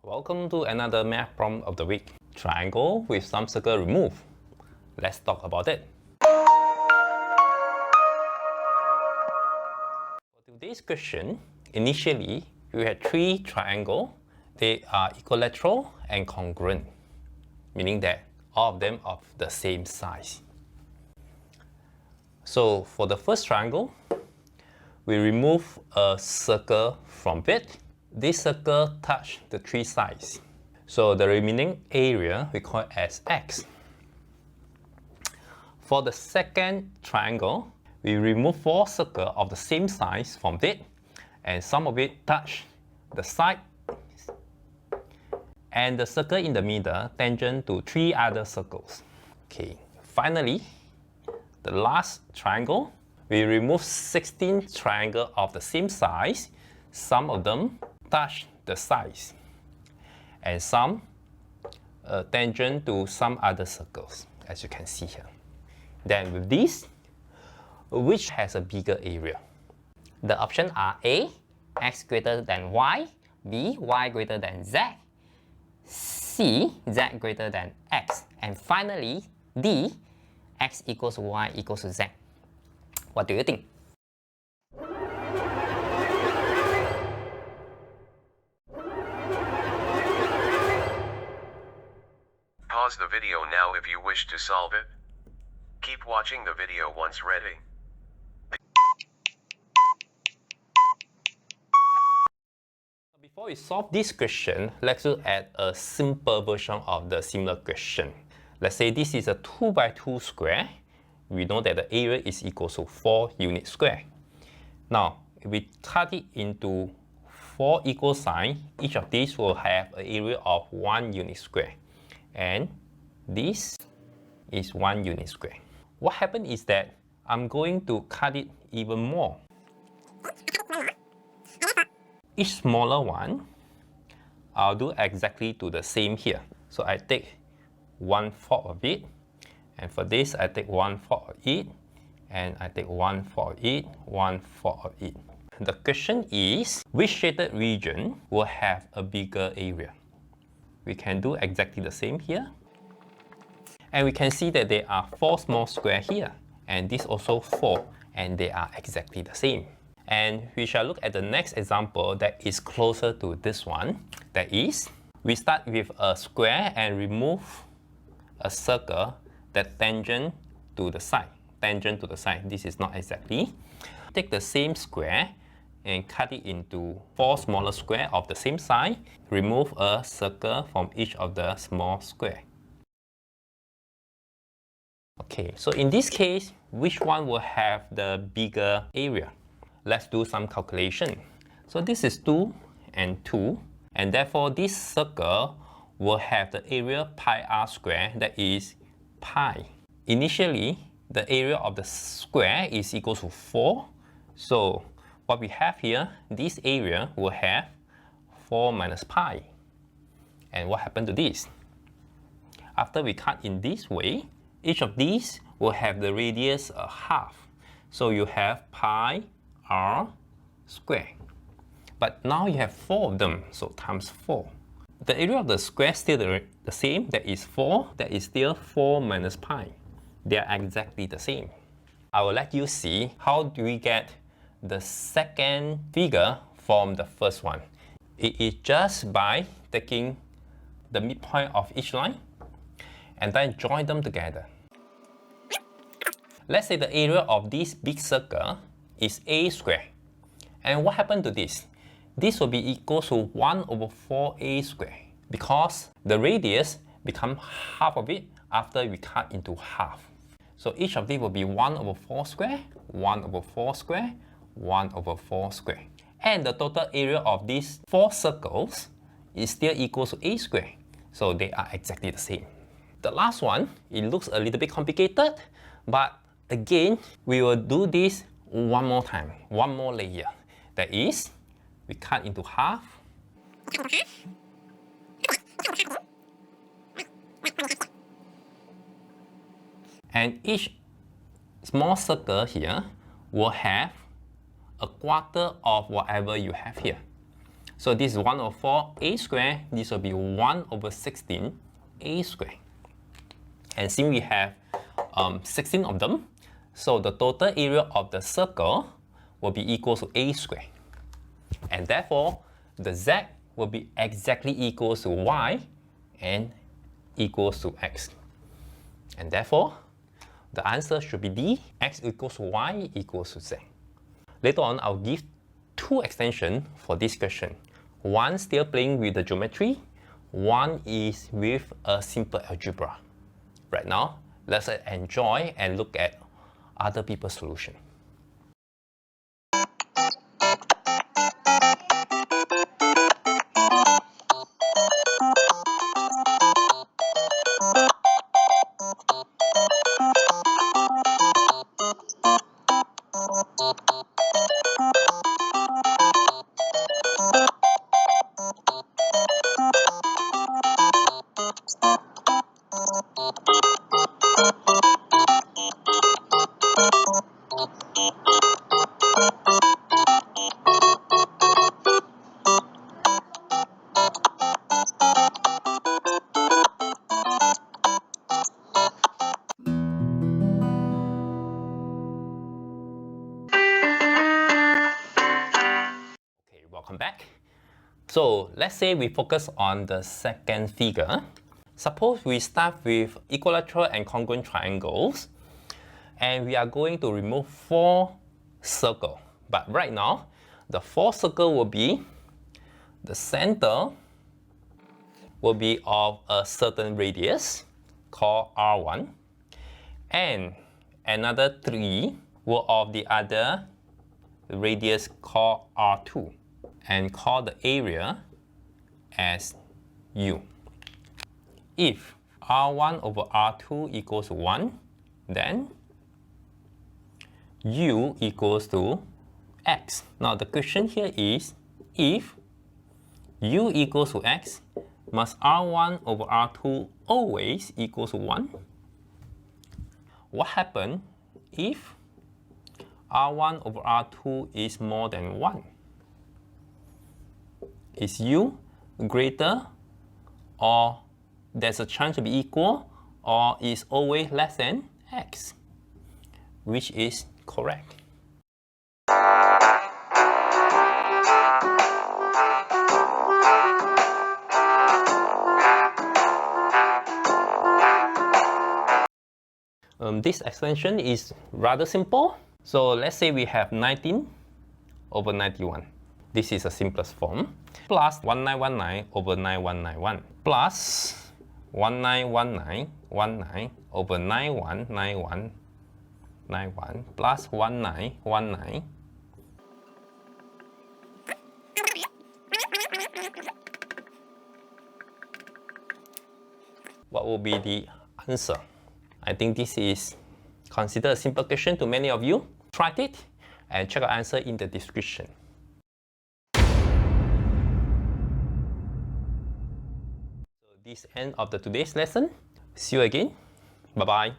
Welcome to another math problem of the week. Triangle with some circle removed. Let's talk about it. For today's question, initially we had three triangles. They are equilateral and congruent, meaning that all of them are of the same size. So for the first triangle, we remove a circle from it. This circle touches the three sides. So the remaining area we call it as x. For the second triangle, we remove four circles of the same size from it, and some of it touch the side, and the circle in the middle tangent to three other circles. Okay. Finally, the last triangle, we remove 16 triangles of the same size. Some of them touch the sides, and some tangent to some other circles, as you can see here. Then with this, which has a bigger area? The options are A, x greater than y, B, y greater than z, C, z greater than x, and finally D, x equals y equals to z. What do you think? Pause the video now if you wish to solve it. Keep watching the video once ready. Before we solve this question, let's look at a simple version of the similar question. Let's say this is a 2 by 2 square. We know that the area is equal to 4 unit square. Now, if we cut it into 4 equal sides, each of these will have an area of 1 unit square. And this is 1 unit square. What happened is that I'm going to cut it even more. Each smaller one, I'll do exactly to the same here. So I take 1/4 of it, and for this I take 1/4 of it, and I take 1/4 of it, 1/4 of it. The question is, which shaded region will have a bigger area? We can do exactly the same here. And we can see that there are 4 small squares here, and this also 4, and they are exactly the same. And we shall look at the next example that is closer to this one. That is, we start with a square and remove a circle that tangent to the side. Tangent to the side. This is not exactly. Take the same square and cut it into 4 smaller squares of the same size. Remove a circle from each of the small squares. Okay, so in this case, which one will have the bigger area? Let's do some calculation. So this is 2 and 2, and therefore this circle will have the area pi r square, that is pi. Initially, the area of the square is equal to 4. So what we have here, this area will have 4 minus pi. And what happened to this? After we cut in this way, each of these will have the radius a half. So you have pi r square. But now you have 4 of them, so times 4. The area of the square is still the same, that is 4, that is still 4 minus pi. They are exactly the same. I will let you see how do we get the second figure from the first one. It is just by taking the midpoint of each line and then join them together. Let's say the area of this big circle is a square. And what happened to this? This will be equal to 1/4a square, because the radius becomes half of it after we cut into half. So each of these will be 1/4 square, 1/4 square, 1/4 square. And the total area of these 4 circles is still equal to a square. So they are exactly the same. The last one, it looks a little bit complicated, but again, we will do this one more time, one more layer. That is, we cut into half. And each small circle here will have a quarter of whatever you have here. So this is 1 over 4a squared. This will be 1 over 16a squared. And since we have 16 of them, so the total area of the circle will be equal to a squared. And therefore, the z will be exactly equal to y and equals to x. And therefore, the answer should be D, x equals to y equals to z. Later on, I'll give two extensions for this question. One still playing with the geometry, one is with a simple algebra. Right now, let's enjoy and look at other people's solution. Welcome back. So let's say we focus on the second figure. Suppose we start with equilateral and congruent triangles, and we are going to remove 4 circles. But right now, the 4 circles will be, the center will be of a certain radius called R1, and another 3 will of the other radius called R2, and call the area as U. If R1 over R2 equals 1, then U equals to X. Now the question here is, if U equals to X, must R1 over R2 always equals to 1? What happens if R1 over R2 is more than 1? Is U greater, or there's a chance to be equal, or is always less than X? Which is correct? This extension is rather simple. So let's say we have 19 over 91. This is the simplest form. Plus 1919 over 9191. Plus 1919 over 9191 plus 1919. What will be the answer? I think this is considered a simple question to many of you. Try it and check our answer in the description. So this is the end of today's lesson. See you again. Bye-bye.